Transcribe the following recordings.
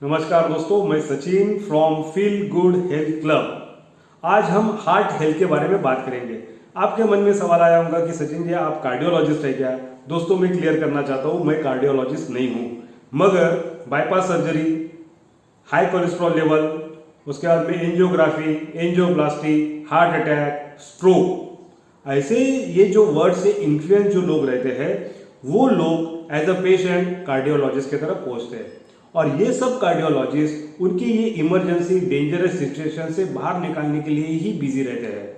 नमस्कार दोस्तों, मैं Sachin from feel good health club. आज हम हार्ट हेल्थ के बारे में बात करेंगे। आपके मन में सवाल आया होगा कि सचिन जी आप कार्डियोलॉजिस्ट है क्या? दोस्तों मैं क्लियर करना चाहता हूँ, मैं कार्डियोलॉजिस्ट नहीं हूँ, मगर bypass surgery, high cholesterol level, उसके बाद में angiography, angioplasty, heart attack, stroke, ऐसे ये जो वर्ड से इन्फ्लुएंस जो लोग रहते हैं वो लोग एज अ पेशेंट कार्डियोलॉजिस्ट की तरफ पहुंचते हैं। और ये सब कार्डियोलॉजिस्ट उनकी ये इमरजेंसी डेंजरस सिचुएशन से बाहर निकालने के लिए ही बिजी रहते हैं।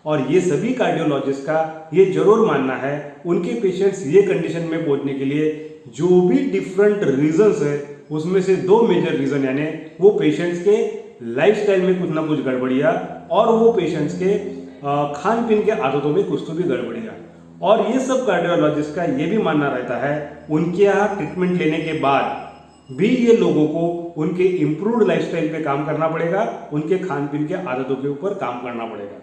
और ये सभी कार्डियोलॉजिस्ट का ये जरूर मानना है उनके पेशेंट्स ये कंडीशन में पहुंचने के लिए जो भी डिफरेंट रीजंस है उसमें से दो मेजर रीजन यानी वो पेशेंट्स के लाइफस्टाइल में कुछ ना कुछ गड़बड़ियाँ और वो पेशेंट्स के खान पीन के आदतों में कुछ तो भी गड़बड़ियाँ। और ये सब कार्डियोलॉजिस्ट का ये भी मानना रहता है उनके यहाँ ट्रीटमेंट लेने के बाद भी ये लोगों को उनके इम्प्रूव्ड लाइफस्टाइल पे काम करना पड़ेगा, उनके खान पीन के आदतों के ऊपर काम करना पड़ेगा।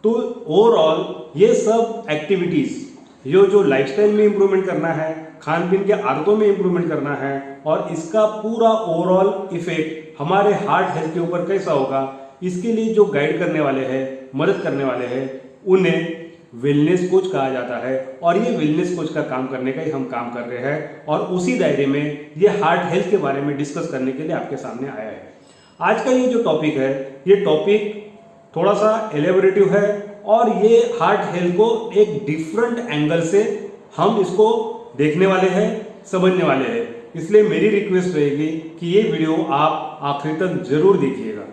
तो ओवरऑल ये सब एक्टिविटीज ये जो लाइफस्टाइल में इम्प्रूवमेंट करना है, खान पीन के आदतों में इम्प्रूवमेंट करना है और इसका पूरा ओवरऑल इफेक्ट हमारे हार्ट हेल्थ के ऊपर कैसा होगा, इसके लिए जो गाइड करने वाले हैं, मदद करने वाले हैं, उन्हें वेलनेस कोच कहा जाता है। और ये वेलनेस कोच का काम करने का ही हम काम कर रहे हैं और उसी दायरे में ये हार्ट हेल्थ के बारे में डिस्कस करने के लिए आपके सामने आया है। आज का ये जो टॉपिक है ये टॉपिक थोड़ा सा एलेबोरेटिव है और ये हार्ट हेल्थ को एक डिफरेंट एंगल से हम इसको देखने वाले हैं, समझने वाले हैं। इसलिए मेरी रिक्वेस्ट रहेगी कि ये वीडियो आप आखिर तक जरूर देखिएगा।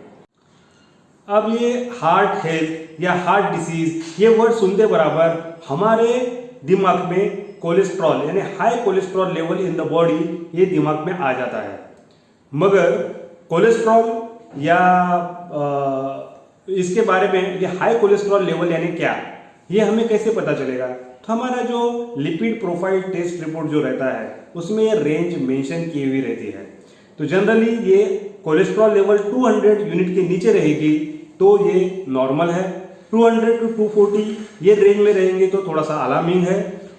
अब ये हार्ट हेल्थ या हार्ट डिसीज ये वर्ड सुनते बराबर हमारे दिमाग में कोलेस्ट्रॉल यानी high cholesterol level in the body ये दिमाग में आ जाता है। मगर कोलेस्ट्रॉल या इसके बारे में ये हाई कोलेस्ट्रॉल लेवल यानी क्या, ये हमें कैसे पता चलेगा? तो हमारा जो लिपिड प्रोफाइल टेस्ट रिपोर्ट जो रहता है उसमें ये रेंज मेंशन की हुई रहती है। तो जनरली ये कोलेस्ट्रॉल लेवल 200 यूनिट के नीचे रहेगी तो ये नॉर्मल है, 200 टू 240 ये रेंज में रहेंगे तो थोड़ा सा अलार्मिंग है,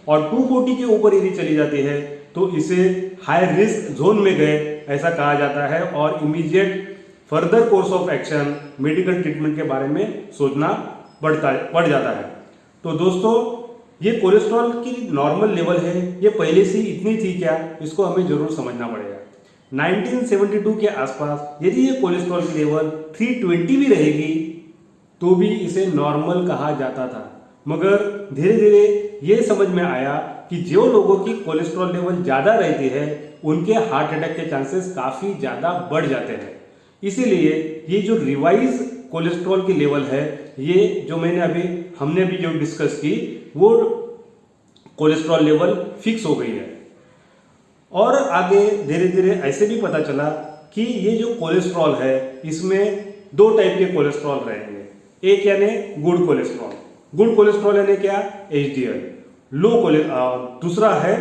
और 240 के ऊपर यदि चली जाती है तो इसे हाई रिस्क जोन में गए ऐसा कहा जाता है और immediate further course of action medical treatment के बारे में सोचना पड़ जाता है। तो दोस्तों ये कोलेस्ट्रॉल की नॉर्मल लेवल है, ये पहले से इतनी थी क्या, इसको हमें जरूर समझना पड़ेगा। 1972 के आसपास यदि ये कोलेस्ट्रॉल की लेवल 320 भी रहेगी तो भी इसे नॉर्मल कहा जाता था। मगर धीरे धीरे ये समझ में आया कि जो लोगों की कोलेस्ट्रॉल लेवल ज़्यादा रहती है उनके हार्ट अटैक के चांसेस काफ़ी ज़्यादा बढ़ जाते हैं। इसीलिए ये जो रिवाइज कोलेस्ट्रॉल की लेवल है ये जो हमने अभी जो डिस्कस की वो कोलेस्ट्रॉल लेवल फिक्स हो गई है। और आगे धीरे धीरे ऐसे भी पता चला कि ये जो कोलेस्ट्रॉल है इसमें दो टाइप के कोलेस्ट्रॉल रहेंगे। एक यानी गुड कोलेस्ट्रॉल, गुड कोलेस्ट्रॉल यानी क्या, एचडीएल। दूसरा है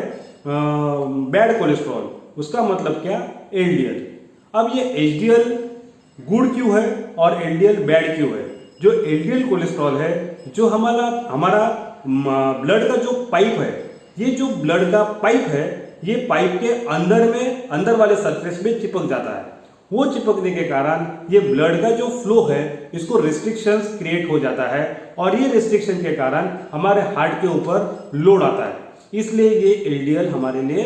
बैड कोलेस्ट्रॉल, उसका मतलब क्या, एलडीएल। अब ये एचडीएल गुड क्यों है और एलडीएल बैड क्यों है? जो एलडीएल कोलेस्ट्रॉल है जो हमारा ब्लड का जो पाइप है, ये जो ब्लड का पाइप है ये पाइप के अंदर वाले सरफेस में चिपक जाता है। वो चिपकने के कारण ये ब्लड का जो फ्लो है इसको रिस्ट्रिक्शंस क्रिएट हो जाता है और ये रिस्ट्रिक्शन के कारण हमारे हार्ट के ऊपर लोड आता है। इसलिए ये एलडीएल हमारे लिए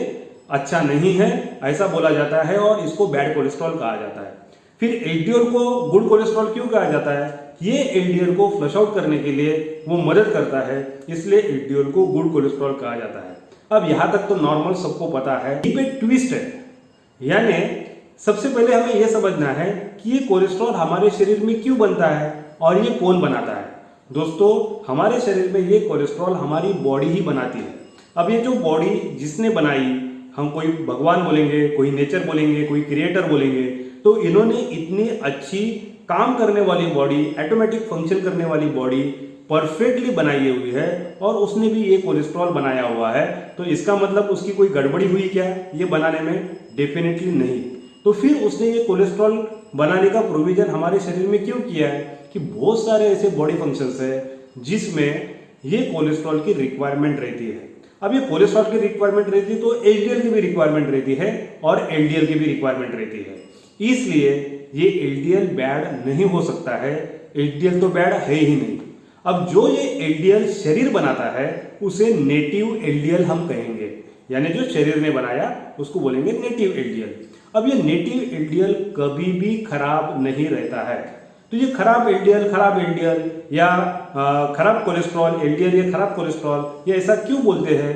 अच्छा नहीं है ऐसा बोला जाता है और इसको बैड कोलेस्ट्रॉल कहा जाता है। फिर एलडीएल को गुड कोलेस्ट्रॉल क्यों कहा जाता है? ये एलडीएल को फ्लश आउट करने के लिए वो मदद करता है, इसलिए एलडीएल को गुड कोलेस्ट्रॉल कहा जाता है। अब यहां तक तो नॉर्मल सबको पता है, ये ट्विस्ट है। यानी सबसे पहले हमें यह समझना है कि ये कोलेस्ट्रॉल हमारे शरीर में क्यों बनता है और ये कौन बनाता है। दोस्तों हमारे शरीर में ये कोलेस्ट्रॉल हमारी बॉडी ही बनाती है। अब ये जो बॉडी जिसने बनाई, हम कोई भगवान बोलेंगे, कोई नेचर बोलेंगे, कोई क्रिएटर बोलेंगे, तो इन्होंने इतनी अच्छी काम करने वाली बॉडी, ऑटोमेटिक फंक्शन करने वाली बॉडी परफेक्टली बनाई हुई है और उसने भी ये कोलेस्ट्रॉल बनाया हुआ है। तो इसका मतलब उसकी कोई गड़बड़ी हुई क्या ये बनाने में? डेफिनेटली नहीं। तो फिर उसने ये कोलेस्ट्रॉल बनाने का प्रोविजन हमारे शरीर में क्यों किया है कि बहुत सारे ऐसे बॉडी फंक्शंस है जिसमें ये कोलेस्ट्रॉल की रिक्वायरमेंट रहती है। अब ये कोलेस्ट्रॉल की रिक्वायरमेंट रहती है तो एचडीएल की भी रिक्वायरमेंट रहती है और एलडीएल की भी रिक्वायरमेंट रहती है। इसलिए ये एलडीएल बैड नहीं हो सकता है। एलडीएल तो बैड है ही नहीं। अब जो ये एलडीएल शरीर बनाता है उसे नेटिव एलडीएल हम कहेंगे, यानी जो शरीर ने बनाया उसको बोलेंगे नेटिव एलडीएल। अब ये नेटिव एलडीएल कभी भी खराब नहीं रहता है। तो ये खराब एलडीएल या खराब कोलेस्ट्रॉल, एलडीएल या खराब कोलेस्ट्रॉल, ये ऐसा क्यों बोलते हैं?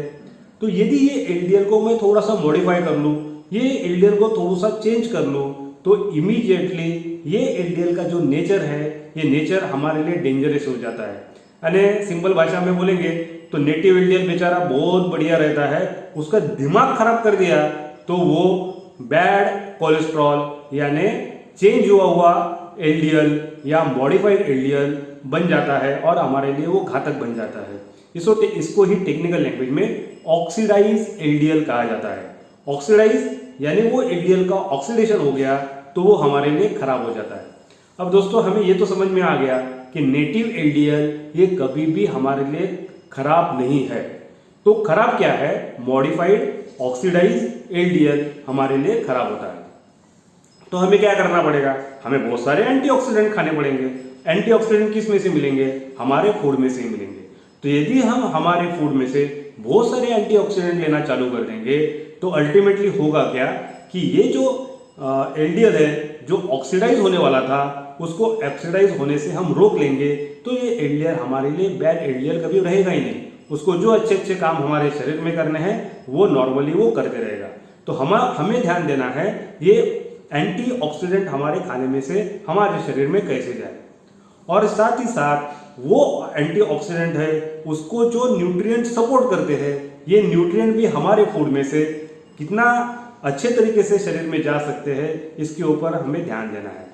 तो यदि ये एलडीएल को मैं थोड़ा सा मॉडिफाई कर लूँ, ये एलडीएल को थोड़ा सा चेंज कर लूँ, तो इमीडिएटली ये एलडीएल का जो नेचर है, ये नेचर हमारे लिए डेंजरस हो जाता है। यानी सिंपल भाषा में बोलेंगे तो नेटिव एलडीएल बेचारा बहुत बढ़िया रहता है, उसका दिमाग खराब कर दिया तो वो बैड कोलेस्ट्रॉल यानी चेंज हुआ एलडीएल या मॉडिफाइड एलडीएल बन जाता है और हमारे लिए वो घातक बन जाता है। इसको ही टेक्निकल लैंग्वेज में ऑक्सीडाइज एलडीएल कहा जाता है। ऑक्सीडाइज यानी वो एलडीएल का ऑक्सीडेशन हो गया तो वो हमारे लिए खराब हो जाता है। अब दोस्तों हमें ये तो समझ में आ गया कि नेटिव एलडीएल ये कभी भी हमारे लिए खराब नहीं है। तो खराब क्या है? मॉडिफाइड ऑक्सीडाइज एलडीएल हमारे लिए खराब होता है। तो हमें क्या करना पड़ेगा? हमें बहुत सारे एंटीऑक्सीडेंट खाने पड़ेंगे। एंटीऑक्सीडेंट किस में से मिलेंगे? हमारे फूड में से ही मिलेंगे। तो यदि हम हमारे फूड में से बहुत सारे एंटीऑक्सीडेंट लेना चालू कर देंगे तो अल्टीमेटली होगा क्या कि ये जो एलडीएल है जो ऑक्सीडाइज होने वाला था उसको ऑक्सीडाइज होने से हम रोक लेंगे तो ये एलडीएल हमारे लिए बैड एलडीएल कभी रहेगा ही नहीं। उसको जो अच्छे अच्छे काम हमारे शरीर में करने हैं वो नॉर्मली वो करते रहेगा। तो हमें ध्यान देना है ये एंटीऑक्सीडेंट हमारे खाने में से हमारे शरीर में कैसे जाए, और साथ ही साथ वो एंटीऑक्सीडेंट है उसको जो न्यूट्रिएंट सपोर्ट करते हैं, ये न्यूट्रिएंट भी हमारे फूड में से कितना अच्छे तरीके से शरीर में जा सकते हैं, इसके ऊपर हमें ध्यान देना है।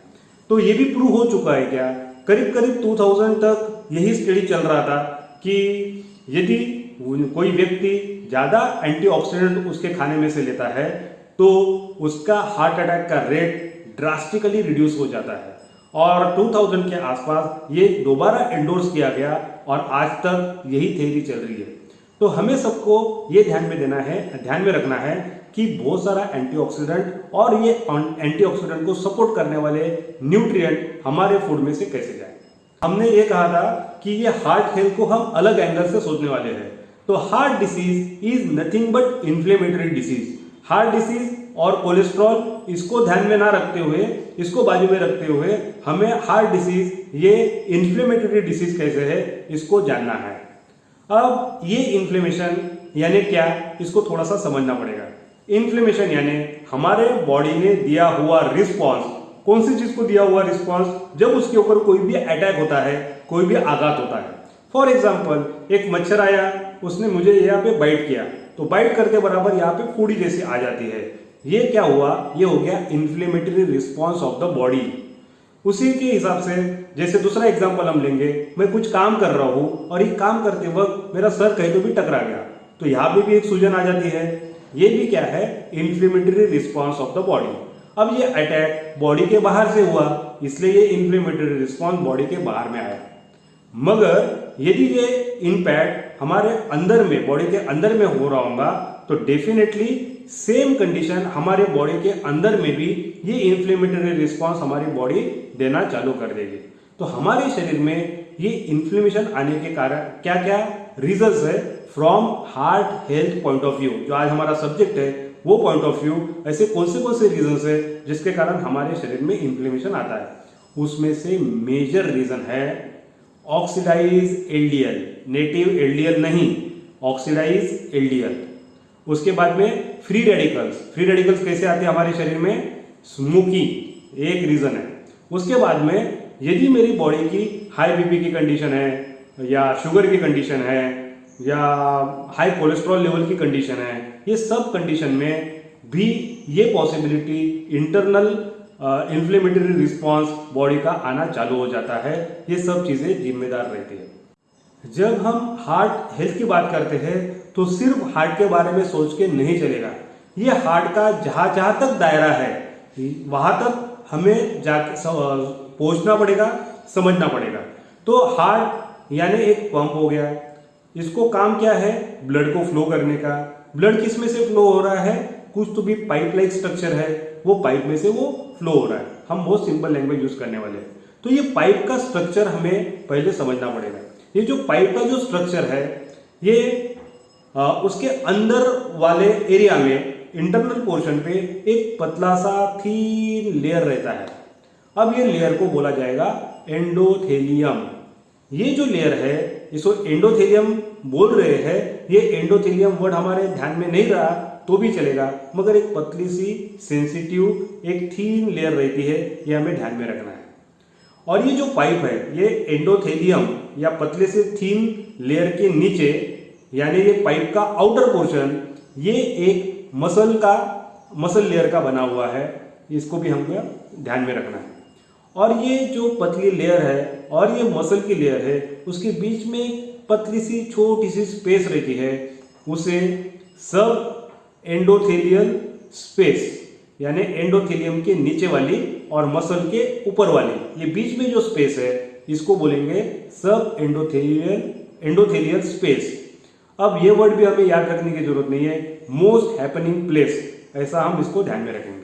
तो ये भी प्रूव हो चुका है क्या, करीब करीब 2000 तक यही स्टडी चल रहा था कि यदि कोई व्यक्ति ज़्यादा एंटीऑक्सीडेंट उसके खाने में से लेता है तो उसका हार्ट अटैक का रेट ड्रास्टिकली रिड्यूस हो जाता है। और 2000 के आसपास ये दोबारा एंडोर्स किया गया और आज तक यही थ्योरी चल रही है। तो हमें सबको ये ध्यान में रखना है कि बहुत सारा एंटीऑक्सीडेंट और ये एंटीऑक्सीडेंट को सपोर्ट करने वाले न्यूट्रिएंट हमारे फूड में से कैसे जाए। हमने ये कहा था कि ये हार्ट हेल्थ को हम अलग एंगल से सोचने वाले हैं। तो heart disease is nothing but inflammatory disease. Heart disease और कोलेस्ट्रॉल इसको ध्यान में ना रखते हुए, इसको बाजू में रखते हुए हमें हार्ट डिसीज ये इन्फ्लेमेटरी डिसीज कैसे है इसको जानना है। अब ये इन्फ्लेमेशन यानी क्या, इसको थोड़ा सा समझना पड़ेगा। इन्फ्लेमेशन यानी हमारे बॉडी ने दिया हुआ रिस्पॉन्स, कौन सी चीज को दिया हुआ रिस्पॉन्स, जब उसके ऊपर कोई भी अटैक होता है, कोई भी आघात होता है। फॉर एग्जाम्पल एक मच्छर आया, उसने मुझे यहाँ पे बाइट किया, तो बाइट करते बराबर यहाँ पे फूडी जैसी आ जाती है। ये क्या हुआ? ये हो गया inflammatory response of the body. उसी के हिसाब से जैसे दूसरा एग्जाम्पल हम लेंगे, मैं कुछ काम कर रहा हूँ और ये काम करते वक्त मेरा सर कहीं तो भी टकरा गया, तो यहाँ पे भी एक सूजन आ जाती है। ये भी क्या है? Inflammatory response of the body. अब ये अटैक बॉडी के बाहर से हुआ, इसलिए ये इन्फ्लेमेटरी रिस्पॉन्स बॉडी के बाहर में आया। मगर यदि ये इम्पैक्ट हमारे अंदर में, बॉडी के अंदर में हो रहा होगा, तो डेफिनेटली सेम कंडीशन हमारे बॉडी के अंदर में भी ये इन्फ्लेमेटरी रिस्पॉन्स हमारी बॉडी देना चालू कर देगी। तो हमारे शरीर में ये इन्फ्लेमेशन आने के कारण क्या क्या रीजंस है from heart health point of view, जो आज हमारा सब्जेक्ट है वो पॉइंट ऑफ व्यू, ऐसे कौन से रीजंस है जिसके कारण हमारे शरीर में इन्फ्लेमेशन आता है। उसमें से मेजर रीजन है ऑक्सीडाइज एलडीएल, नेटिव एलडीएल नहीं, ऑक्सीडाइज एलडीएल। उसके बाद में फ्री रेडिकल्स कैसे आते हैं हमारे शरीर में? स्मोकिंग एक रीजन है। उसके बाद में यदि मेरी बॉडी की हाई बीपी की कंडीशन है, या शुगर की कंडीशन है, या हाई कोलेस्ट्रॉल लेवल की कंडीशन है, ये सब कंडीशन में भी ये possibility internal inflammatory response body का आना चालू हो जाता है। ये सब चीज़ें जिम्मेदार रहती है। जब हम हार्ट हेल्थ की बात करते हैं तो सिर्फ हार्ट के बारे में सोच के नहीं चलेगा। ये हार्ट का जहाँ तक दायरा है वहाँ तक हमें जाके पहुँचना पड़ेगा, समझना पड़ेगा। तो हार्ट यानी एक पंप हो गया, इसको काम क्या है? ब्लड को फ्लो करने का। ब्लड किस में से फ्लो हो रहा है? कुछ तो भी पाइप लाइक स्ट्रक्चर है, वो पाइप में से वो फ्लो हो रहा है। हम बहुत सिंपल लैंग्वेज यूज करने वाले हैं। तो ये पाइप का स्ट्रक्चर हमें पहले समझना पड़ेगा। ये जो पाइप का जो स्ट्रक्चर है, ये उसके अंदर वाले एरिया में इंटरनल पोर्शन पे एक पतला सा थीन लेयर रहता है। अब ये लेयर को बोला जाएगा एंडोथेलियम। ये जो लेयर है इसको एंडोथेलियम बोल रहे हैं। ये एंडोथेलियम वर्ड हमारे ध्यान में नहीं रहा तो भी चलेगा, मगर एक पतली सी सेंसिटिव एक थीन लेयर रहती है, ये हमें ध्यान में रखना है। और ये जो पाइप है ये एंडोथेलियम या पतले से थीन लेयर के नीचे, यानी ये पाइप का आउटर पोर्शन, ये एक मसल लेयर का बना हुआ है। इसको भी हमको ध्यान में रखना है। और ये जो पतली लेयर है और ये मसल की लेयर है, उसके बीच में एक पतली सी छोटी सी स्पेस रहती है, उसे सब एंडोथेलियल स्पेस, यानी एंडोथेलियम के नीचे वाली और मसल के ऊपर वाली, ये बीच में जो स्पेस है इसको बोलेंगे सब एंडोथेलियल स्पेस। अब ये वर्ड भी हमें याद रखने की जरूरत नहीं है, मोस्ट हैपनिंग प्लेस, ऐसा हम इसको ध्यान में रखेंगे।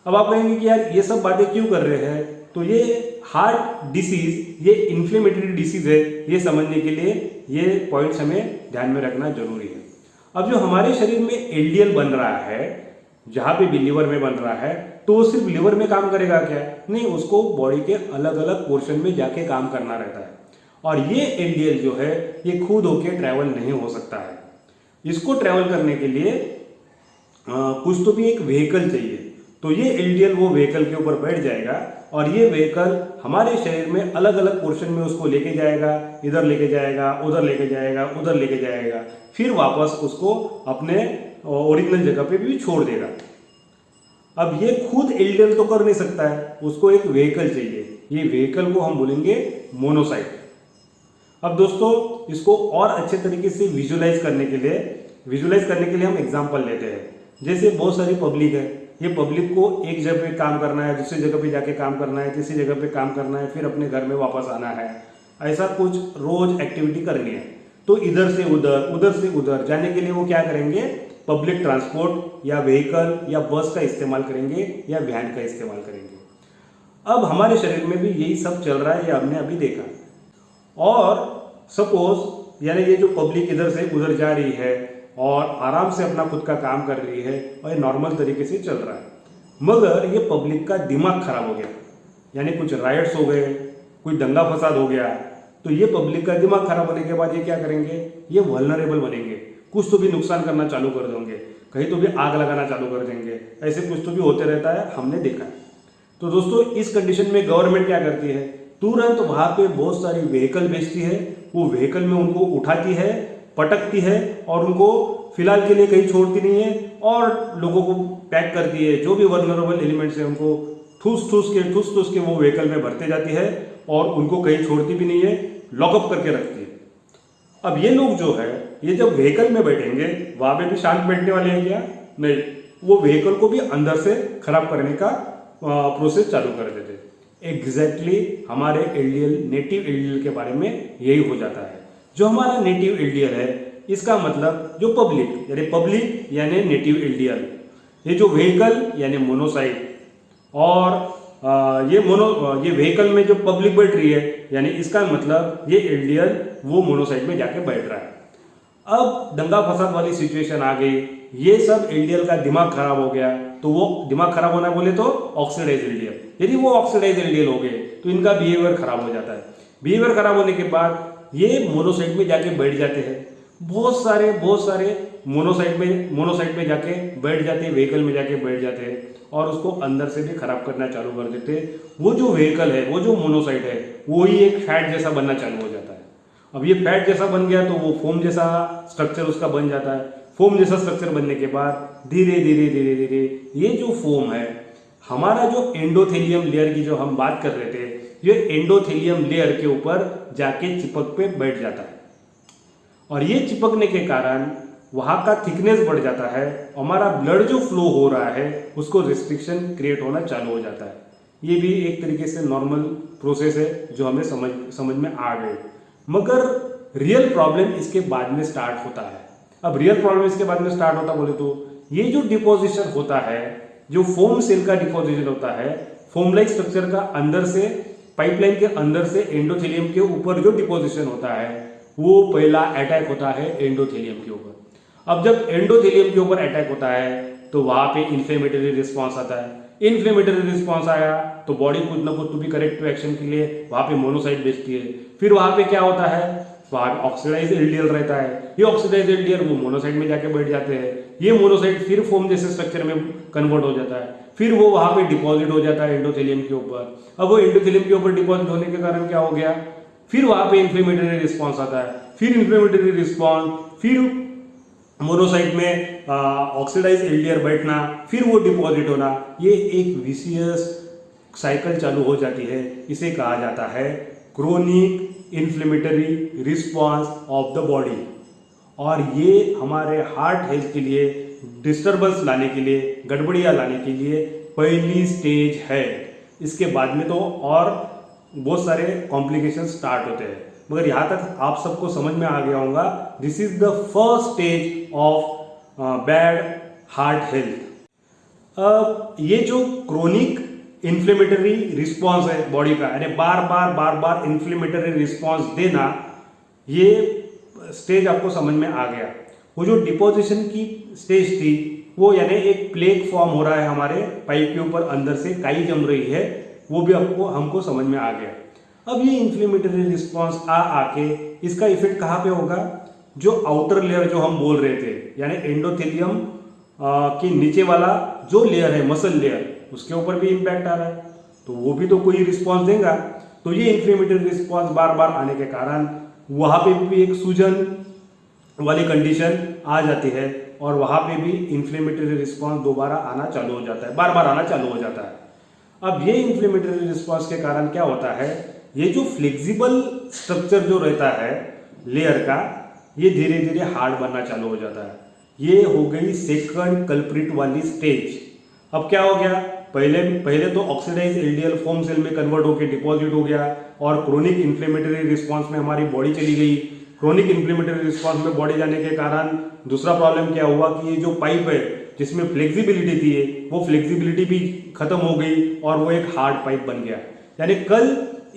अब आप कहेंगे कि यार ये सब बातें क्यों कर रहे हैं, तो ये हार्ट डिसीज, ये इन्फ्लेमेटरी डिसीज है, ये समझने के लिए ये पॉइंट्स हमें ध्यान में रखना जरूरी है। अब जो हमारे शरीर में एलडीएल बन रहा है, जहां पे भी लीवर में बन रहा है, तो वो सिर्फ लीवर में काम करेगा क्या? नहीं, उसको बॉडी के अलग अलग पोर्शन में जाके काम करना रहता है। और ये एलडीएल जो है ये खुद होके ट्रैवल नहीं हो सकता है। इसको ट्रैवल करने के लिए कुछ तो भी एक व्हीकल चाहिए। तो ये एलडीएल वो व्हीकल के ऊपर बैठ जाएगा और ये व्हीकल हमारे शरीर में अलग अलग पोर्शन में उसको लेके जाएगा, इधर लेके जाएगा, उधर लेके जाएगा, उधर लेके जाएगा, फिर वापस उसको अपने ओरिजिनल जगह पे भी छोड़ देगा। अब ये खुद एलडीएल तो कर नहीं सकता है, उसको एक व्हीकल चाहिए। ये व्हीकल को हम बोलेंगे मोनोसाइट। अब दोस्तों इसको और अच्छे तरीके से विजुअलाइज करने के लिए हम एग्जांपल लेते हैं। जैसे बहुत सारी पब्लिक है, ये पब्लिक को एक जगह पे काम करना है, दूसरी जगह पे जाके काम करना है, तीसरी जगह पे काम करना है, फिर अपने घर में वापस आना है, ऐसा कुछ रोज एक्टिविटी करनी है। तो इधर से उधर, उधर से उधर जाने के लिए वो क्या करेंगे? पब्लिक ट्रांसपोर्ट या व्हीकल या बस का इस्तेमाल करेंगे या वैन का इस्तेमाल करेंगे। अब हमारे शरीर में भी यही सब चल रहा है, ये हमने अभी देखा। और सपोज यानी ये जो पब्लिक इधर से उधर जा रही है और आराम से अपना खुद का काम कर रही है और ये नॉर्मल तरीके से चल रहा है, मगर ये पब्लिक का दिमाग खराब हो गया, यानी कुछ राइट्स हो गए, कोई दंगा फसाद हो गया, तो ये पब्लिक का दिमाग खराब होने के बाद ये क्या करेंगे? ये वल्नरेबल बनेंगे, कुछ तो भी नुकसान करना चालू कर देंगे, कहीं तो भी आग लगाना चालू कर देंगे, ऐसे कुछ तो भी होते रहता है, हमने देखा है। तो दोस्तों इस कंडीशन में गवर्नमेंट क्या करती है? तुरंत वहां पे बहुत सारी व्हीकल भेजती है, वो व्हीकल में उनको उठाती है, पटकती है और उनको फिलहाल के लिए कहीं छोड़ती नहीं है और लोगों को पैक करती है। जो भी वल्नरेबल एलिमेंट्स है उनको ठूस ठूस के वो व्हीकल में भरते जाती है और उनको कहीं छोड़ती भी नहीं है, लॉकअप करके रखती है। अब ये लोग जो है, ये जब व्हीकल में बैठेंगे वहां पे भी शांत बैठने वाले हैं क्या? नहीं, वो व्हीकल को भी अंदर से खराब करने का प्रोसेस चालू कर देते। एग्जैक्टली हमारे एलडीएल, नेटिव एलडीएल के बारे में यही हो जाता है। जो हमारा नेटिव एलडीएल है, इसका मतलब जो पब्लिक यानी नेटिव एलडीएल, ये जो व्हीकल यानी मोनोसाइट, और ये व्हीकल में जो पब्लिक बैठ रही है, यानी इसका मतलब ये एलडीएल वो मोनोसाइट में जाके बैठ रहा है। अब दंगा फसाद वाली सिचुएशन आ गई, ये सब एलडीएल का दिमाग खराब हो गया, तो वो दिमाग खराब होना बोले तो ऑक्सीडाइज एलडीएल, यदि वो ऑक्सीडाइज एलडीएल हो गए तो इनका बिहेवियर खराब हो जाता है। बिहेवियर खराब होने के बाद ये मोनोसाइट में जाके बैठ जाते हैं। बहुत सारे मोनोसाइट में जाके बैठ जाते हैं, व्हीकल में जाके बैठ जाते हैं और उसको अंदर से भी खराब करना चालू कर देते हैं। वो जो व्हीकल है, वो जो मोनोसाइट है, वो ही एक फैट जैसा बनना चालू हो जाता है। अब ये फैट जैसा बन गया तो वो फोम जैसा स्ट्रक्चर उसका बन जाता है। फोम जैसा स्ट्रक्चर बनने के बाद धीरे धीरे ये जो फोम है, हमारा जो एंडोथेलियम लेयर की जो हम बात कर रहे थे, ये एंडोथेलियम लेयर के ऊपर जाके चिपक पे बैठ जाता है और ये चिपकने के कारण वहां का थिकनेस बढ़ जाता है। हमारा ब्लड जो फ्लो हो रहा है उसको रिस्ट्रिक्शन क्रिएट होना चालू हो जाता है। ये भी एक तरीके से नॉर्मल प्रोसेस है जो हमें समझ में आ गए, मगर रियल प्रॉब्लम इसके बाद में स्टार्ट होता है। अब रियल प्रॉब्लम इसके बाद में स्टार्ट होता बोले तो ये जो डिपोजिशन होता है, जो फोम सेल का डिपोजिशन होता है, फोम लाइक स्ट्रक्चर का अंदर से, पाइपलाइन के अंदर से एंडोथेलियम के ऊपर जो डिपोजिशन होता है वो पहला अटैक होता है एंडोथेलियम के ऊपर। अब जब एंडोथेलियम के ऊपर अटैक होता है तो वहां पे इन्फ्लेमेटरी रिस्पॉन्स आता है। इन्फ्लेमेटरी रिस्पॉन्स आया तो बॉडी कुछ ना कुछ टू बी करेक्टिव एक्शन के लिए वहां पे मोनोसाइट भेजती है। फिर वहां पे क्या होता है, वहां ऑक्सीडाइज एलडीएल रहता है। ये ऑक्सीडाइज एलडीएल वो मोनोसाइट में जाके बैठ जाते हैं। ये मोनोसाइट फिर फोम जैसे स्ट्रक्चर में कन्वर्ट हो जाता है, फिर वो वहां पे डिपॉजिट हो जाता है एंडोथेलियम के ऊपर। अब वो एंडोथेलियम के ऊपर डिपॉजिट होने के कारण क्या हो गया, फिर वहां पे इन्फ्लेमेटरी रिस्पॉन्स आता है, फिर इन्फ्लेमेटरी रिस्पॉन्स, फिर मोनोसाइट में ऑक्सीडाइज एलडीआर बैठना, फिर वो डिपॉजिट होना, ये एक विशियस साइकिल चालू हो जाती है। इसे कहा जाता है chronic inflammatory response of the body. और ये हमारे हार्ट हेल्थ के लिए डिस्टर्बेंस लाने के लिए, गड़बड़ियाँ लाने के लिए पहली स्टेज है। इसके बाद में तो और बहुत सारे कॉम्प्लिकेशन स्टार्ट होते हैं, मगर यहाँ तक आप सबको समझ में आ गया होगा, this is the first stage of bad heart health. ये जो क्रोनिक इन्फ्लेमेटरी रिस्पॉन्स है बॉडी का, यानी बार बार इन्फ्लेमेटरी रिस्पॉन्स देना, ये स्टेज आपको समझ में आ गया। वो जो डिपोजिशन की स्टेज थी वो यानी एक प्लेग फॉर्म हो रहा है हमारे पाइप के ऊपर, अंदर से काई जम रही है, वो भी हमको समझ में आ गया। अब ये इन्फ्लेमेटरी रिस्पॉन्स आके इसका इफेक्ट कहाँ पे होगा, जो आउटर लेयर जो हम बोल रहे थे, यानी एंडोथेलियम के नीचे वाला जो लेयर है, मसल लेयर, उसके ऊपर भी इम्पैक्ट आ रहा है, तो वो भी तो कोई रिस्पॉन्स देगा। तो ये इन्फ्लेमेटरी रिस्पॉन्स बार बार आने के कारण वहाँ पे भी एक सूजन वाली कंडीशन आ जाती है, और वहाँ पे भी इन्फ्लेमेटरी रिस्पॉन्स दोबारा आना चालू हो जाता है, बार बार आना चालू हो जाता है। अब ये इन्फ्लेमेटरी रिस्पॉन्स के कारण क्या होता है, ये जो फ्लेक्सिबल स्ट्रक्चर जो रहता है लेयर का, ये धीरे धीरे हार्ड बनना चालू हो जाता है। ये हो गई सेकंड कल्प्रिट वाली स्टेज। अब क्या हो गया, पहले तो ऑक्सीडाइज एलडीएल फोम सेल में कन्वर्ट होकर डिपॉजिट हो गया, और क्रोनिक इन्फ्लेमेटरी रिस्पॉन्स में हमारी बॉडी चली गई। क्रोनिक इन्फ्लेमेटरी रिस्पॉन्स में बॉडी जाने के कारण दूसरा प्रॉब्लम क्या हुआ कि ये जो पाइप है जिसमें फ्लेक्सिबिलिटी थी, वो फ्लेक्सिबिलिटी भी खत्म हो गई और वो एक हार्ड पाइप बन गया। यानी कल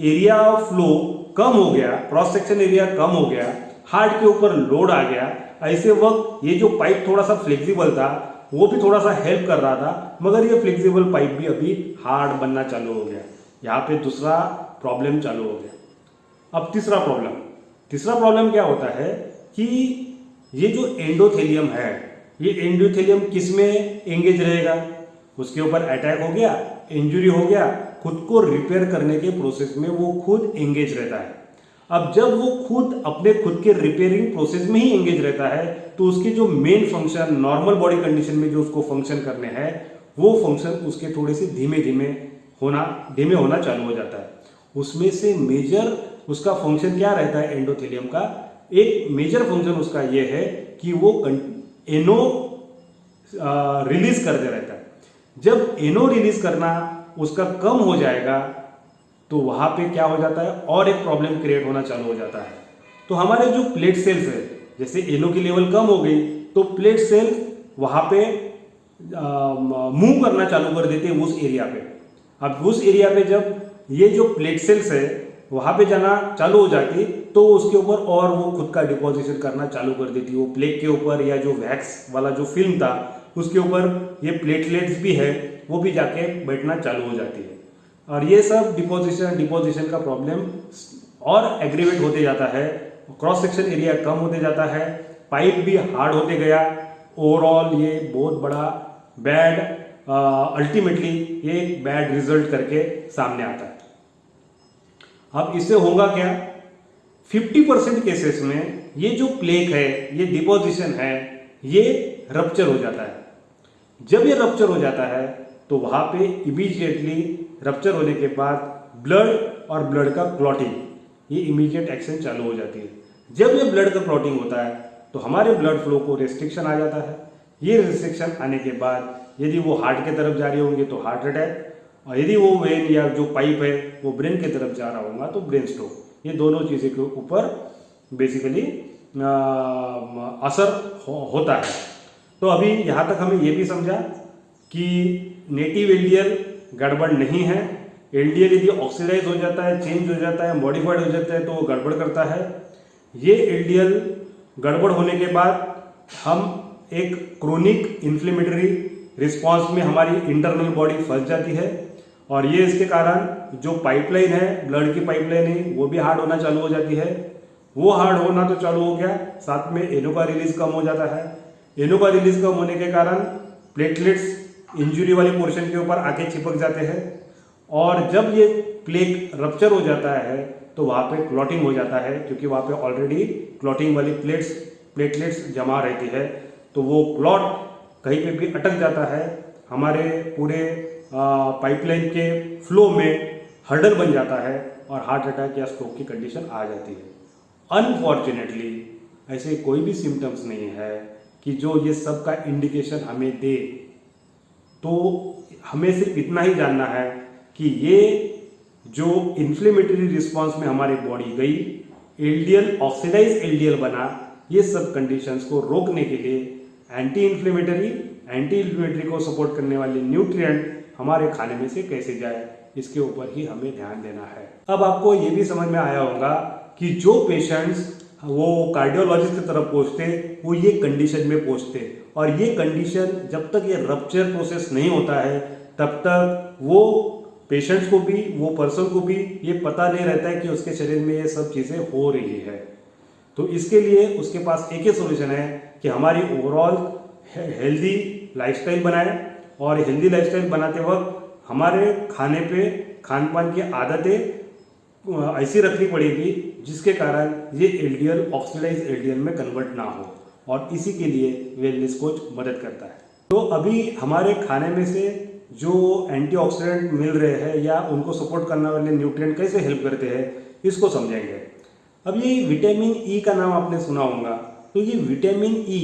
एरिया ऑफ फ्लो कम हो गया, क्रॉस सेक्शन एरिया कम हो गया, हार्ट के ऊपर लोड आ गया। ऐसे वक्त ये जो पाइप थोड़ा सा फ्लेक्सिबल था वो भी थोड़ा सा हेल्प कर रहा था, मगर ये फ्लेक्सिबल पाइप भी अभी हार्ड बनना चालू हो गया। यहाँ पे दूसरा प्रॉब्लम चालू हो गया। अब तीसरा प्रॉब्लम क्या होता है कि ये जो एंडोथेलियम है, ये एंडोथेलियम किस में एंगेज रहेगा, उसके ऊपर अटैक हो गया, इंजरी हो गया, खुद को रिपेयर करने के प्रोसेस में वो खुद एंगेज रहता है। अब जब वो खुद के रिपेयरिंग प्रोसेस में ही एंगेज रहता है, तो उसके जो main function normal body condition में जो उसको फंक्शन करने हैं, वो फंक्शन उसके थोड़े से धीमे होना चालू हो जाता है। उसमें से मेजर उसका फंक्शन क्या रहता है एंडोथेलियम का, एक मेजर फंक्शन उसका ये है कि वो एनो रिलीज करते रहता है। जब एनो रिलीज करना उसका कम हो जाएगा तो वहां पे क्या हो जाता है, और एक प्रॉब्लम क्रिएट होना चालू हो जाता है। तो हमारे जो प्लेट सेल्स है, जैसे एनो की लेवल कम हो गई तो प्लेट सेल्स वहां पे मूव करना चालू कर देते हैं उस एरिया पे। अब उस एरिया पे जब ये जो प्लेट सेल्स है वहां पे जाना चालू हो जाती, तो उसके ऊपर और वो खुद का डिपोजिशन करना चालू कर देती। वो प्लेट के ऊपर या जो वैक्स वाला जो फिल्म था उसके ऊपर ये प्लेटलेट्स भी है, वो भी जाके बैठना चालू हो जाती है। और ये सब डिपोजिशन का प्रॉब्लम और एग्रीवेट होते जाता है, क्रॉस सेक्शन एरिया कम होते जाता है, पाइप भी हार्ड होते गया। ओवरऑल ये बहुत बड़ा बैड, अल्टीमेटली ये एक बैड रिजल्ट करके सामने आता है। अब इससे होगा क्या, 50% केसेस में ये जो प्लेक है, ये डिपोजिशन है, ये रप्चर हो जाता है। जब ये रप्चर हो जाता है तो वहां पे इमीडिएटली रप्चर होने के बाद ब्लड और ब्लड का क्लॉटिंग, ये इमीडिएट एक्शन चालू हो जाती है। जब ये ब्लड का क्लॉटिंग होता है तो हमारे ब्लड फ्लो को रेस्ट्रिक्शन आ जाता है। ये रेस्ट्रिक्शन आने के बाद यदि वो हार्ट के तरफ जा रहे होंगे तो हार्ट अटैक, और यदि वो वेन या जो पाइप है वो ब्रेन की तरफ जा रहा होगा तो ब्रेन स्ट्रोक। ये दोनों चीज़ों के ऊपर बेसिकली असर होता है। तो अभी यहाँ तक हमें ये भी समझा कि नेटिव एलडीएल गड़बड़ नहीं है। एलडीएल यदि ऑक्सीडाइज हो जाता है, चेंज हो जाता है, मॉडिफाइड हो जाता है तो वो गड़बड़ करता है। ये एलडीएल गड़बड़ होने के बाद हम एक क्रोनिक इन्फ्लेमेटरी रिस्पॉन्स में हमारी इंटरनल बॉडी फंस जाती है और ये इसके कारण जो पाइपलाइन है, ब्लड की पाइपलाइन है, वो भी हार्ड होना चालू हो जाती है। वो हार्ड होना तो चालू हो गया, साथ में एनो का रिलीज कम हो जाता है। एनो का रिलीज कम होने के कारण प्लेटलेट्स इंजुरी वाले पोर्शन के ऊपर आके चिपक जाते हैं और जब ये प्लेक रप्चर हो जाता है तो वहाँ पे क्लॉटिंग हो जाता है, क्योंकि वहाँ पे ऑलरेडी क्लॉटिंग वाली प्लेटलेट्स जमा रहती है। तो वो क्लॉट कहीं पे भी अटक जाता है, हमारे पूरे पाइपलाइन के फ्लो में हर्डल बन जाता है और हार्ट अटैक या स्ट्रोक की कंडीशन आ जाती है। अनफॉर्चुनेटली ऐसे कोई भी सिम्टम्स नहीं है कि जो ये सब का इंडिकेशन हमें दे। तो हमें सिर्फ इतना ही जानना है कि ये जो इन्फ्लेमेटरी रिस्पॉन्स में हमारी बॉडी गई, एलडीएल ऑक्सीडाइज एलडीएल बना, ये सब कंडीशंस को रोकने के लिए एंटी इन्फ्लेमेटरी को सपोर्ट करने वाले न्यूट्रिएंट हमारे खाने में से कैसे जाए, इसके ऊपर ही हमें ध्यान देना है। अब आपको ये भी समझ में आया होगा कि जो पेशेंट्स वो कार्डियोलॉजिस्ट की तरफ पहुंचते वो ये कंडीशन में पहुंचते और ये कंडीशन जब तक ये रप्चर प्रोसेस नहीं होता है तब तक वो पेशेंट्स को भी, वो पर्सन को भी ये पता नहीं रहता है कि उसके शरीर में ये सब चीज़ें हो रही है। तो इसके लिए उसके पास एक ही सोल्यूशन है कि हमारी ओवरऑल हेल्दी लाइफस्टाइल बनाए और हेल्दी लाइफस्टाइल बनाते वक्त हमारे खाने पे खान पान की आदतें ऐसी रखनी पड़ेगी जिसके कारण ये एलडीएल ऑक्सीडाइज एलडीएल में कन्वर्ट ना हो, और इसी के लिए वेलनेस कोच मदद करता है। तो अभी हमारे खाने में से जो एंटीऑक्सीडेंट मिल रहे हैं या उनको सपोर्ट करने वाले न्यूट्रिएंट कैसे हेल्प करते हैं इसको समझेंगे। अब ये विटामिन ई का नाम आपने सुना होगा, तो ये विटामिन ई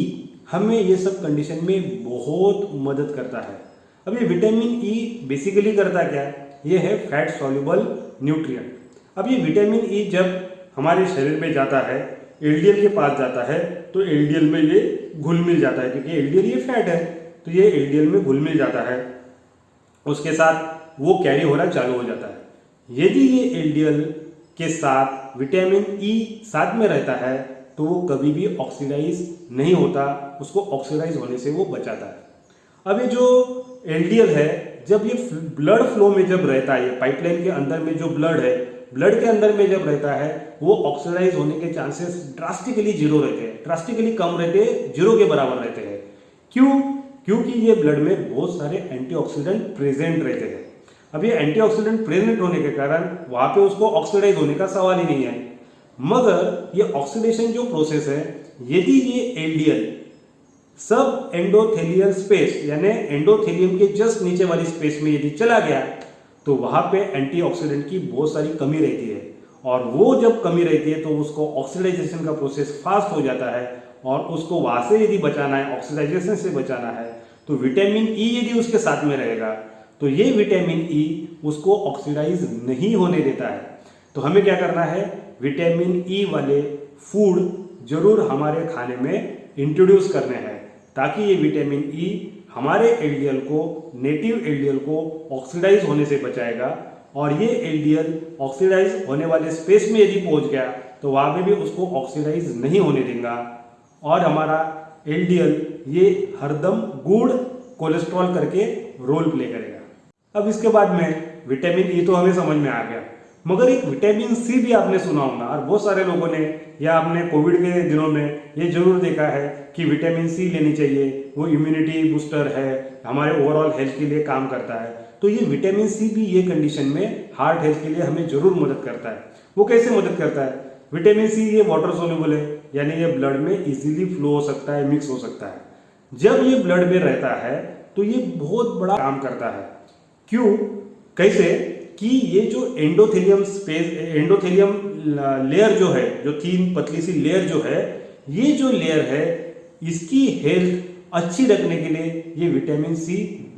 हमें ये सब कंडीशन में बहुत मदद करता है। अब ये विटामिन ई बेसिकली करता क्या, ये है फैट सॉल्युबल न्यूट्रिएंट। अब ये विटामिन ई जब हमारे शरीर में जाता है, एलडीएल के पास जाता है, तो एलडीएल में ये घुल मिल जाता है, क्योंकि एलडीएल ये फैट है तो ये एलडीएल में घुल मिल जाता है, उसके साथ वो कैरी होना चालू हो जाता है। यदि ये एलडीएल के साथ विटामिन ई साथ में रहता है तो वो कभी भी ऑक्सीडाइज नहीं होता, उसको ऑक्सीडाइज होने से वो बचाता है। अब ये जो एलडीएल है जब ये ब्लड फ्लो में जब रहता है, पाइपलाइन के अंदर में जो ब्लड है, ब्लड के अंदर में जब रहता है वो ऑक्सीडाइज होने के चांसेस ड्रास्टिकली जीरो रहते हैं, ड्रास्टिकली कम रहते हैं, जीरो के बराबर रहते हैं। क्यों? क्योंकि ये ब्लड में बहुत सारे एंटीऑक्सीडेंट प्रेजेंट रहते हैं। अब ये एंटीऑक्सीडेंट प्रेजेंट होने के कारण वहां पे उसको ऑक्सीडाइज होने का सवाल ही नहीं है। मगर ये ऑक्सीडेशन जो प्रोसेस है, यदि ये एलडीएल सब एंडोथेलियल स्पेस यानी एंडोथेलियम के जस्ट नीचे वाली स्पेस में यदि चला गया तो वहां पे एंटीऑक्सीडेंट की बहुत सारी कमी रहती है, और वो जब कमी रहती है तो उसको ऑक्सीडाइजेशन का प्रोसेस फास्ट हो जाता है, और उसको वहां से यदि बचाना है, ऑक्सीडाइजेशन से बचाना है, तो विटामिन ई यदि उसके साथ में रहेगा तो ये विटामिन ई उसको ऑक्सीडाइज नहीं होने देता है। तो हमें क्या करना है, विटामिन ई वाले फूड जरूर हमारे खाने में इंट्रोड्यूस करने हैं ताकि ये विटामिन ई हमारे एलडीएल को, नेटिव एलडीएल को ऑक्सीडाइज होने से बचाएगा, और ये एलडीएल ऑक्सीडाइज होने वाले स्पेस में यदि पहुंच गया तो वहां पे भी उसको ऑक्सीडाइज नहीं होने देगा, और हमारा एलडीएल ये हरदम गुड कोलेस्ट्रॉल करके रोल प्ले करेगा। अब इसके बाद में विटामिन ई तो हमें समझ में आ गया, मगर एक विटामिन सी भी आपने सुना होगा, और बहुत सारे लोगों ने या आपने कोविड के दिनों में ये जरूर देखा है कि विटामिन सी लेनी चाहिए, वो इम्यूनिटी बूस्टर है, हमारे ओवरऑल हेल्थ के लिए काम करता है। तो ये विटामिन सी भी ये कंडीशन में हार्ट हेल्थ के लिए हमें जरूर मदद करता है। वो कैसे मदद करता है? विटामिन सी ये वाटर सोल्यूबल है, यानी ये ब्लड में इजीली फ्लो हो सकता है, मिक्स हो सकता है। जब ये ब्लड में रहता है तो ये बहुत बड़ा काम करता है। क्यों? कैसे? कि ये जो एंडोथेलियम स्पेस, एंडोथेलियम लेयर जो है, जो तीन पतली सी लेयर जो है, ये जो लेयर है इसकी हेल्थ अच्छी रखने के लिए ये विटामिन सी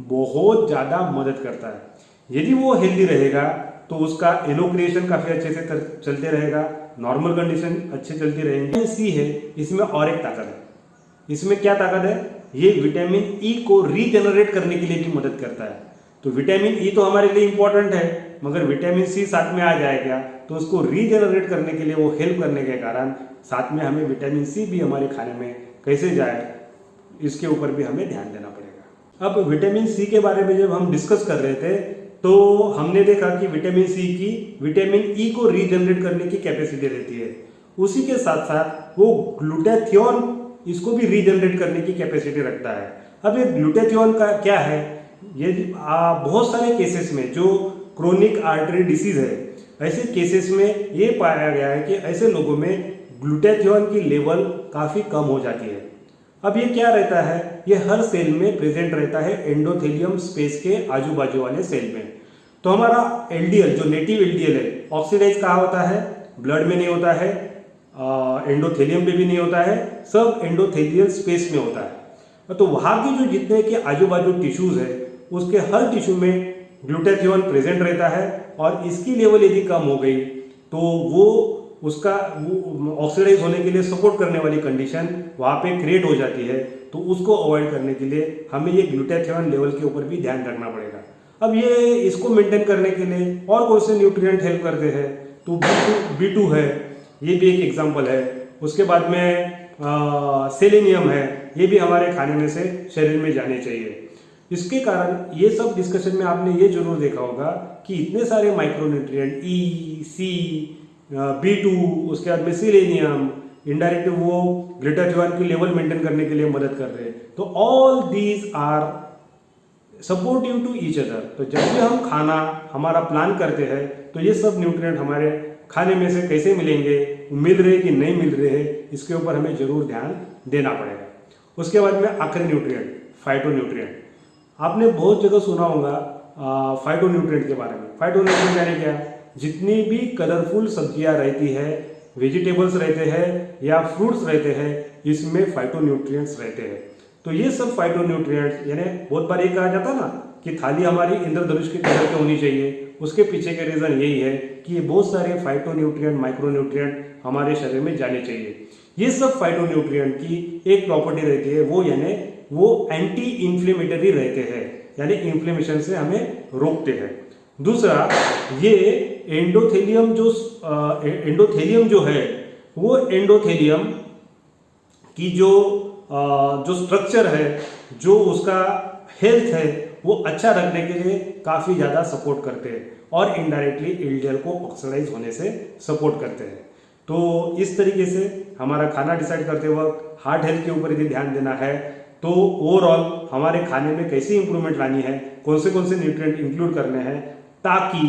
बहुत ज़्यादा मदद करता है। यदि वो हेल्दी रहेगा तो उसका इनोक्रिएशन काफ़ी अच्छे से चलते रहेगा, नॉर्मल कंडीशन अच्छे चलती रहेंगी। विटामिन सी है, इसमें और एक ताकत है। इसमें क्या ताकत है? ये विटामिन ई को रीजनरेट करने के लिए भी मदद करता है। तो विटामिन ई तो हमारे लिए इम्पोर्टेंट है, मगर विटामिन सी साथ में आ जाएगा तो उसको रीजनरेट करने के लिए, वो हेल्प करने के कारण साथ में हमें विटामिन सी भी हमारे खाने में कैसे जाए, इसके ऊपर भी हमें ध्यान देना पड़ेगा। अब विटामिन सी के बारे में जब हम डिस्कस कर रहे थे तो हमने देखा कि विटामिन सी की विटामिन ई को रीजनरेट करने की कैपेसिटी रहती है, उसी के साथ साथ वो ग्लूटाथियोन इसको भी रीजनरेट करने की कैपेसिटी रखता है। अब ये ग्लूटाथियोन का क्या है, ये बहुत सारे केसेस में जो क्रोनिक आर्टरी डिसीज है, ऐसे केसेस में ये पाया गया है कि ऐसे लोगों में ग्लूटाथियोन की लेवल काफ़ी कम हो जाती है। अब ये क्या रहता है, ये हर सेल में प्रेजेंट रहता है एंडोथेलियम स्पेस के आजू बाजू वाले सेल में। तो हमारा एलडीएल जो नेटिव एलडीएल है, ऑक्सीडाइज कहाँ होता है, ब्लड में नहीं होता है, एंडोथेलियम पे भी नहीं होता है, सब एंडोथेलियल स्पेस में होता है। तो वहाँ की जो जितने के आजू बाजू टिश्यूज है, उसके हर टिश्यू में ग्लूटाथियोन प्रेजेंट रहता है, और इसकी लेवल यदि कम हो गई तो वो उसका ऑक्सीडाइज होने के लिए सपोर्ट करने वाली कंडीशन वहाँ पे क्रिएट हो जाती है। तो उसको अवॉइड करने के लिए हमें ये ग्लूटाथियोन लेवल के ऊपर भी ध्यान रखना पड़ेगा। अब ये इसको मेंटेन करने के लिए और कौन से न्यूट्रिएंट हेल्प करते हैं, तो B2 है, ये भी एक एग्जाम्पल है। उसके बाद में सेलेनियम है, ये भी हमारे खाने में से शरीर में जाने चाहिए। इसके कारण ये सब डिस्कशन में आपने ये जरूर देखा होगा कि इतने सारे माइक्रोन्यूट्रिएंट ई, सी, B2, उसके बाद में सेलेनियम, इनडायरेक्ट वो ग्लूटाथियोन की लेवल मेंटेन करने के लिए मदद कर रहे हैं। तो all these are supportive to each other. तो जब भी हम खाना हमारा प्लान करते हैं तो ये सब न्यूट्रिएंट हमारे खाने में से कैसे मिलेंगे, मिल रहे कि नहीं मिल रहे हैं, इसके ऊपर हमें जरूर ध्यान देना पड़ेगा। उसके बाद में आखिरी न्यूट्रिएंट, फाइटोन्यूट्रिएंट। आपने बहुत जगह सुना होगा फाइटोन्यूट्रिएंट के बारे में। फाइटोन्यूट्रिएंट यानी क्या, जितनी भी कलरफुल सब्जियां रहती है, वेजिटेबल्स रहते हैं या फ्रूट्स रहते हैं, इसमें फाइटोन्यूट्रिएंट्स रहते हैं। तो ये सब फाइटोन्यूट्रिएंट्स, यानी बहुत बार ये कहा जाता ना कि थाली हमारी इंद्रधनुष की कलर की होनी चाहिए, उसके पीछे के रीजन यही है कि ये बहुत सारे फाइटोन्यूट्रिएंट, माइक्रोन्यूट्रिएंट हमारे शरीर में जाने चाहिए। ये सब फाइटोन्यूट्रिएंट की एक प्रॉपर्टी रहती है, वो यानी वो एंटी इंफ्लेमेटरी रहते हैं, यानी इन्फ्लेमेशन से हमें रोकते हैं। दूसरा, ये एंडोथेलियम जो है, वो एंडोथेलियम की जो स्ट्रक्चर है, जो उसका हेल्थ है, वो अच्छा रखने के लिए काफ़ी ज़्यादा सपोर्ट करते हैं और इनडायरेक्टली एलडीएल को ऑक्सीडाइज होने से सपोर्ट करते हैं। तो इस तरीके से हमारा खाना डिसाइड करते वक्त हार्ट हेल्थ के ऊपर यदि ध्यान देना है तो ओवरऑल हमारे खाने में कैसी इंप्रूवमेंट लानी है, कौन से न्यूट्रिएंट इंक्लूड करने हैं, ताकि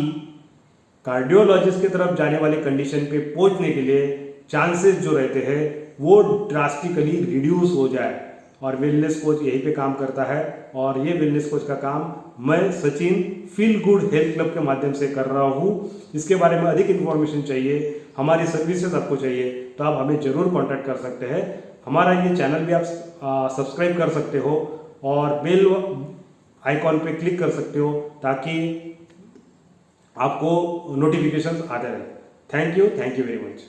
कार्डियोलॉजिस्ट की तरफ जाने वाले कंडीशन पे पहुंचने के लिए चांसेस जो रहते हैं वो ड्रास्टिकली रिड्यूस हो जाए। और वेलनेस कोच यहीं पे काम करता है, और ये वेलनेस कोच का काम मैं Sachin feel good health club के माध्यम से कर रहा हूँ। इसके बारे में अधिक इन्फॉर्मेशन चाहिए, हमारी सर्विसेज आपको चाहिए, तो आप हमें जरूर कांटेक्ट कर सकते हैं। हमारा ये चैनल भी आप सब्सक्राइब कर सकते हो और बेल आइकॉन पे क्लिक कर सकते हो, ताकि आपको नोटिफिकेशन आते रहे। Thank you very much.